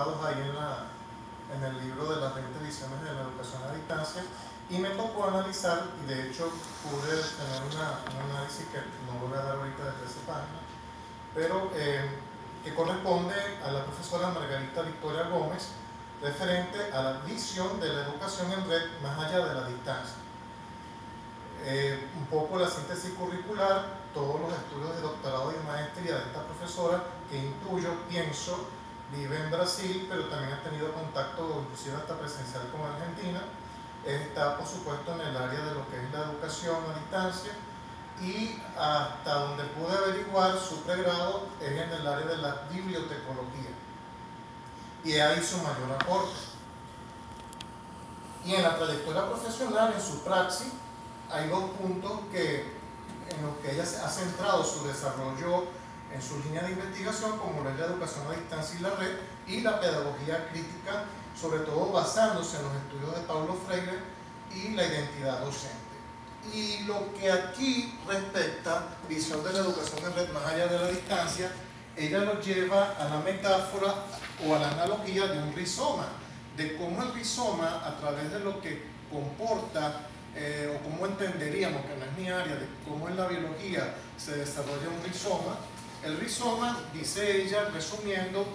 encontrados ahí en el libro de las 20 visiones de la educación a distancia, y me tocó analizar, y de hecho pude tener un análisis que no voy a dar ahorita de 13 páginas, pero que corresponde a la profesora Margarita Victoria Gómez, referente a la visión de la educación en red más allá de la distancia. Un poco la síntesis curricular, todos los estudios de doctorado y de maestría de esta profesora, que intuyo, pienso, vive en Brasil, pero también ha tenido contacto inclusive hasta presencial con Argentina. Está por supuesto en el área de lo que es la educación a distancia, y hasta donde pude averiguar su pregrado es en el área de la bibliotecología, y ahí su mayor aporte. Y en la trayectoria profesional, en su praxis, hay dos puntos en los que ella ha centrado su desarrollo en su línea de investigación, como es la educación a distancia y la red, y la pedagogía crítica, sobre todo basándose en los estudios de Paulo Freire y la identidad docente. Y lo que aquí respecta visión de la educación en red más allá de la distancia, ella lo lleva a la metáfora o a la analogía de un rizoma, de cómo el rizoma, a través de lo que comporta o cómo entenderíamos, que no es mi área, de cómo en la biología se desarrolla un rizoma. El rizoma, dice ella, resumiendo,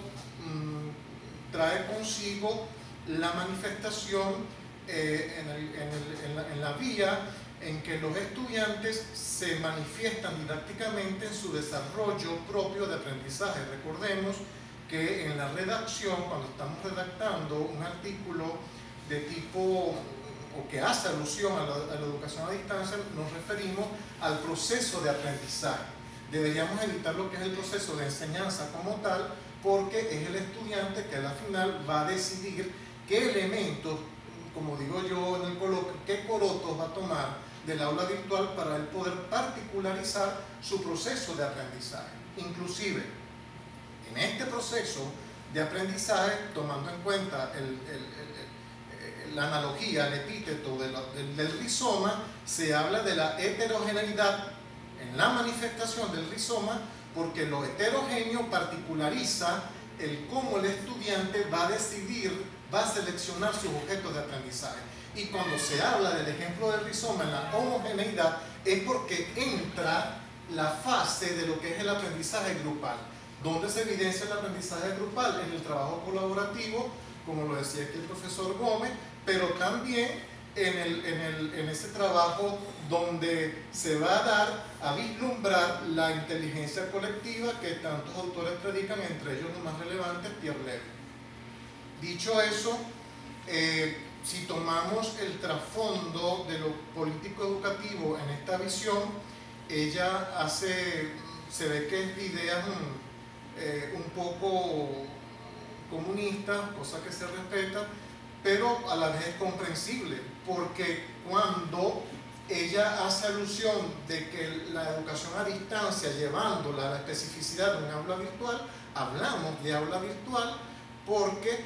trae consigo la manifestación en la vía en que los estudiantes se manifiestan didácticamente en su desarrollo propio de aprendizaje. Recordemos que en la redacción, cuando estamos redactando un artículo de tipo o que hace alusión a la educación a distancia, nos referimos al proceso de aprendizaje. Deberíamos evitar lo que es el proceso de enseñanza como tal, porque es el estudiante que a la final va a decidir qué elementos, como digo yo en el coloquio, qué corotos va a tomar del aula virtual para él poder particularizar su proceso de aprendizaje. Inclusive, en este proceso de aprendizaje, tomando en cuenta la analogía, el epíteto del rizoma, se habla de la heterogeneidad en la manifestación del rizoma, porque lo heterogéneo particulariza el cómo el estudiante va a decidir, va a seleccionar sus objetos de aprendizaje. Y cuando se habla del ejemplo del rizoma en la homogeneidad, es porque entra la fase de lo que es el aprendizaje grupal. ¿Dónde se evidencia el aprendizaje grupal? En el trabajo colaborativo, como lo decía aquí el profesor Gómez, pero también en ese trabajo donde se va a dar a vislumbrar la inteligencia colectiva que tantos autores predican, entre ellos los más relevantes, Pierre Levy. Dicho eso, si tomamos el trasfondo de lo político educativo en esta visión, ella se ve que es de ideas un poco comunistas, cosa que se respeta, pero a la vez es comprensible, porque cuando ella hace alusión de que la educación a distancia, llevándola a la especificidad de un aula virtual, hablamos de aula virtual porque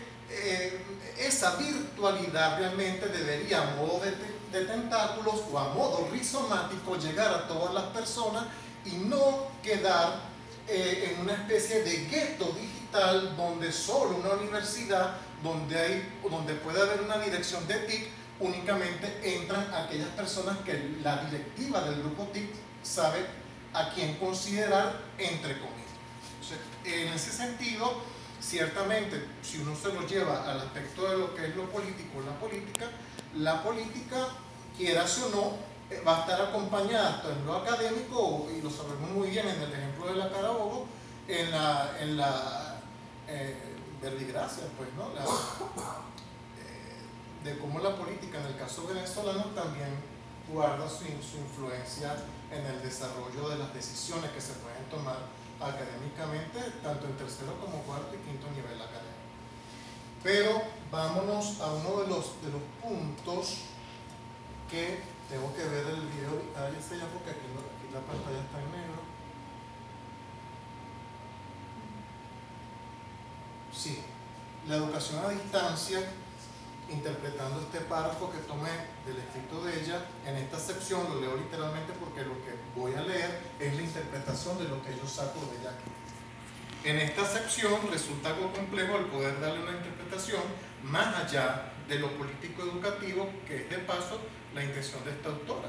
esa virtualidad realmente debería, a modo de tentáculos o a modo rizomático, llegar a todas las personas y no quedar en una especie de gueto digital donde solo una universidad, donde puede haber una dirección de TIC, únicamente entran aquellas personas que la directiva del grupo TIC sabe a quién considerar, entre comillas. Entonces, en ese sentido, ciertamente, si uno se lo lleva al aspecto de lo que es lo político, la política, quieras o no, va a estar acompañada hasta en lo académico, y lo sabemos muy bien en el ejemplo de la Carabobo, en la verbigracia, pues, ¿no? De cómo la política, en el caso venezolano, también guarda su influencia en el desarrollo de las decisiones que se pueden tomar académicamente, tanto en tercero como cuarto y quinto nivel académico. Pero vámonos a uno de los puntos que tengo que ver el video, ya porque aquí la pantalla está en negro. Sí, la educación a distancia, interpretando este párrafo que tomé del escrito de ella, en esta sección lo leo literalmente porque lo que voy a leer es la interpretación de lo que yo saco de ella aquí. En esta acepción resulta algo complejo el poder darle una interpretación más allá de lo político-educativo, que es de paso la intención de esta autora.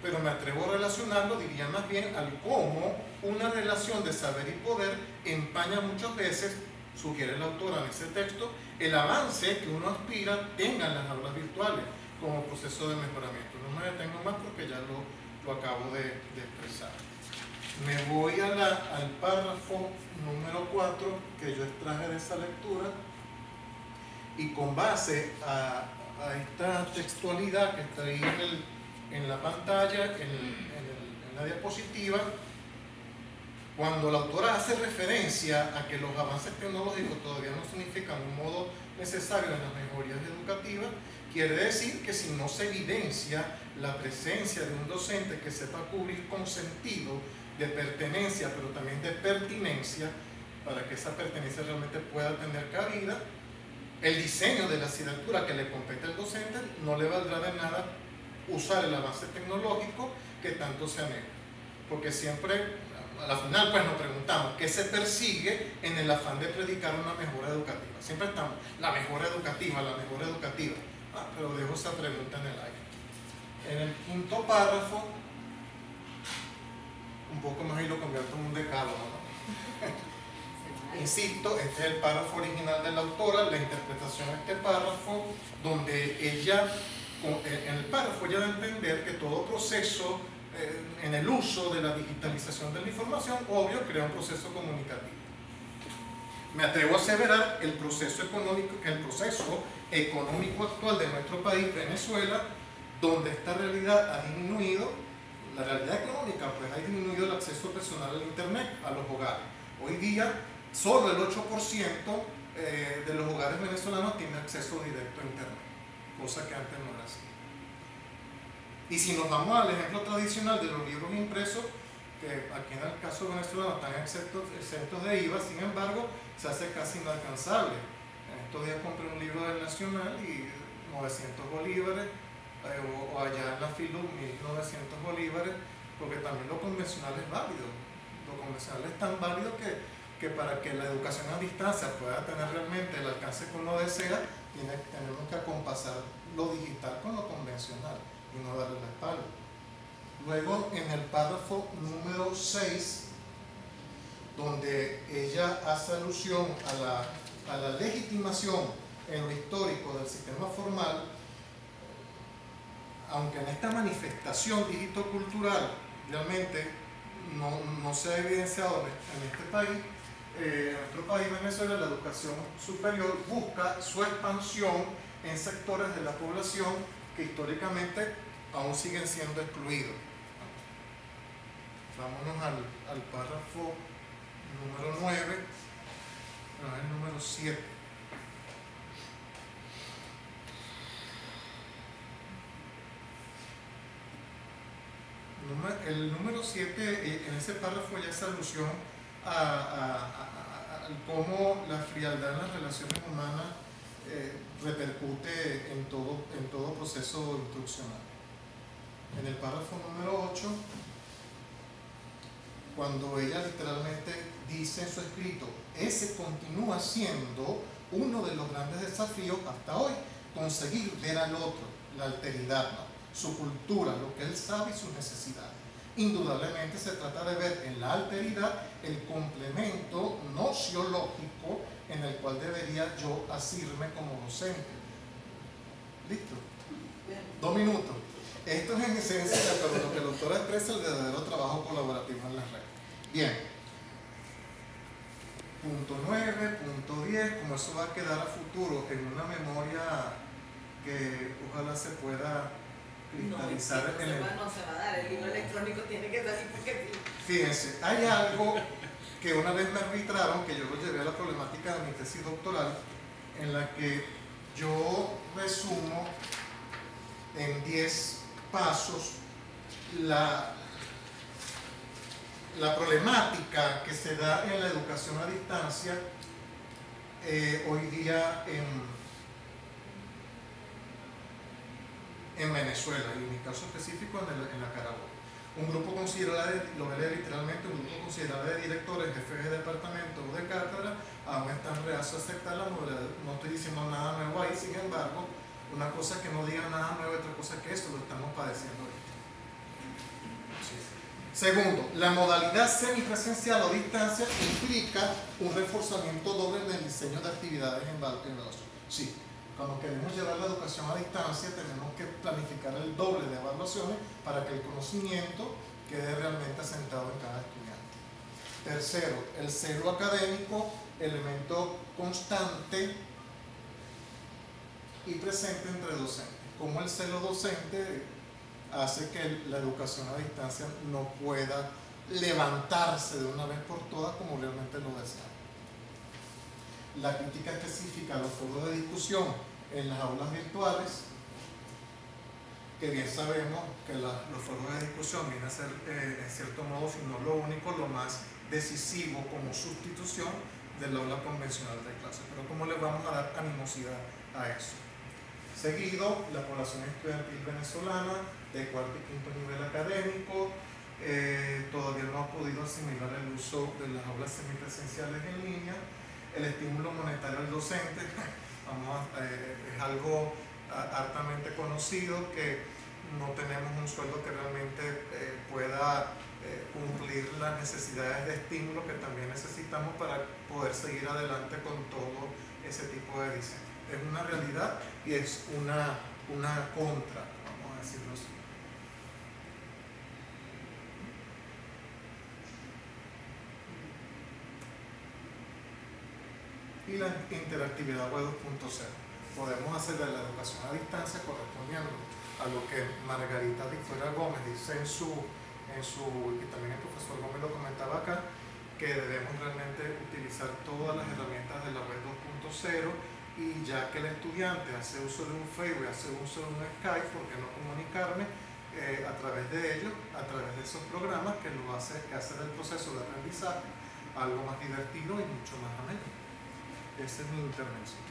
Pero me atrevo a relacionarlo, diría más bien, al cómo una relación de saber y poder empaña muchas veces, sugiere la autora en ese texto, el avance que uno aspira tenga en las aulas virtuales como proceso de mejoramiento. No me detengo más porque ya lo acabo de expresar. Me voy al párrafo número 4 que yo extraje de esa lectura, y con base a esta textualidad que está ahí en la pantalla, en la diapositiva, cuando la autora hace referencia a que los avances tecnológicos todavía no significan un modo necesario en las mejorías educativas, quiere decir que si no se evidencia la presencia de un docente que sepa cubrir con sentido de pertenencia, pero también de pertinencia, para que esa pertenencia realmente pueda tener cabida, el diseño de la asignatura que le compete al docente no le valdrá de nada usar el avance tecnológico que tanto se anhela. Porque siempre, al final, pues nos preguntamos qué se persigue en el afán de predicar una mejora educativa. Siempre estamos, la mejora educativa, la mejora educativa. Pero dejo esa pregunta en el aire. En el quinto párrafo, un poco más y lo convierto en un decálogo, ¿no? Insisto, este es el párrafo original de la autora, la interpretación de este párrafo, donde ella, en el párrafo ella da a entender que todo proceso en el uso de la digitalización de la información, obvio, crea un proceso comunicativo. Me atrevo a aseverar el proceso económico actual de nuestro país, Venezuela, donde esta realidad ha disminuido, la realidad económica, pues ha disminuido el acceso personal al internet, a los hogares. Hoy día, solo el 8% de los hogares venezolanos tiene acceso directo a internet, cosa que antes no era así. Y si nos vamos al ejemplo tradicional de los libros impresos, que aquí en el caso venezolano están exentos de IVA, sin embargo, se hace casi inalcanzable. En estos días compré un libro del Nacional y 900 bolívares, o allá en la FILU 1900 bolívares, porque también lo convencional es válido. Lo convencional es tan válido que para que la educación a distancia pueda tener realmente el alcance que uno desea, tenemos que acompasar lo digital con lo convencional y no darle la espalda. Luego, en el párrafo número 6, donde ella hace alusión a la legitimación en lo histórico del sistema formal, aunque en esta manifestación digitocultural realmente no se ha evidenciado en este país, en nuestro país, Venezuela, la educación superior busca su expansión en sectores de la población que históricamente aún siguen siendo excluidos. Vámonos al párrafo número 9, no, el número 7. El número 7, en ese párrafo ya hace alusión a cómo la frialdad en las relaciones humanas repercute en todo proceso instruccional. En el párrafo número 8, cuando ella literalmente dice en su escrito, ese continúa siendo uno de los grandes desafíos hasta hoy, conseguir ver al otro, la alteridad, ¿no?, su cultura, lo que él sabe y sus necesidades. Indudablemente se trata de ver en la alteridad el complemento nociológico en el cual debería yo asirme como docente. ¿Listo? 2 minutos. Esto es en esencia lo que la autora expresa, el verdadero trabajo colaborativo en las redes. Bien. Punto 9, punto 10, como eso va a quedar a futuro en una memoria que ojalá se pueda cristalizar en el... No se va a dar, el libro electrónico tiene que salir porque sí. Fíjense, hay algo que una vez me arbitraron, que yo lo llevé a la problemática de mi tesis doctoral, en la que yo resumo en 10 pasos la problemática que se da en la educación a distancia hoy día en Venezuela, y en mi caso específico en la Carabobo. Un grupo considerable, lo voy a leer literalmente, un grupo considerable de directores, jefes de departamento o de cátedra aún están reacios a aceptar la modalidad. No estoy diciendo nada nuevo ahí, sin embargo, una cosa que no diga nada nuevo, otra cosa que esto lo estamos padeciendo ahorita. Sí. Segundo, la modalidad semipresencial o distancia implica un reforzamiento doble del diseño de actividades en evaluación. Sí. Cuando queremos llevar la educación a distancia, tenemos que planificar el doble de evaluaciones para que el conocimiento quede realmente asentado en cada estudiante. Tercero, el celo académico, elemento constante y presente entre docentes. Como el celo docente hace que la educación a distancia no pueda levantarse de una vez por todas como realmente lo deseamos. La crítica específica a los foros de discusión en las aulas virtuales, que bien sabemos que los foros de discusión vienen a ser en cierto modo, si no lo único, lo más decisivo como sustitución del aula convencional de clase. Pero ¿cómo le vamos a dar animosidad a eso? Seguido, la población estudiantil venezolana de cuarto y quinto nivel académico todavía no ha podido asimilar el uso de las aulas semipresenciales en línea. El estímulo monetario al docente es algo hartamente conocido, que no tenemos un sueldo que realmente pueda cumplir las necesidades de estímulo que también necesitamos para poder seguir adelante con todo ese tipo de diseño. Es una realidad y es una contra, vamos a decirlo así. Y la interactividad web 2.0. Podemos hacer de la educación a distancia correspondiendo a lo que Margarita Victoria Gómez dice y también el profesor Gómez lo comentaba acá, que debemos realmente utilizar todas las herramientas de la web 2.0, y ya que el estudiante hace uso de un Facebook, hace uso de un Skype, ¿por qué no comunicarme a través de ellos, a través de esos programas que hace del proceso de aprendizaje algo más divertido y mucho más ameno? Esa es mi intervención.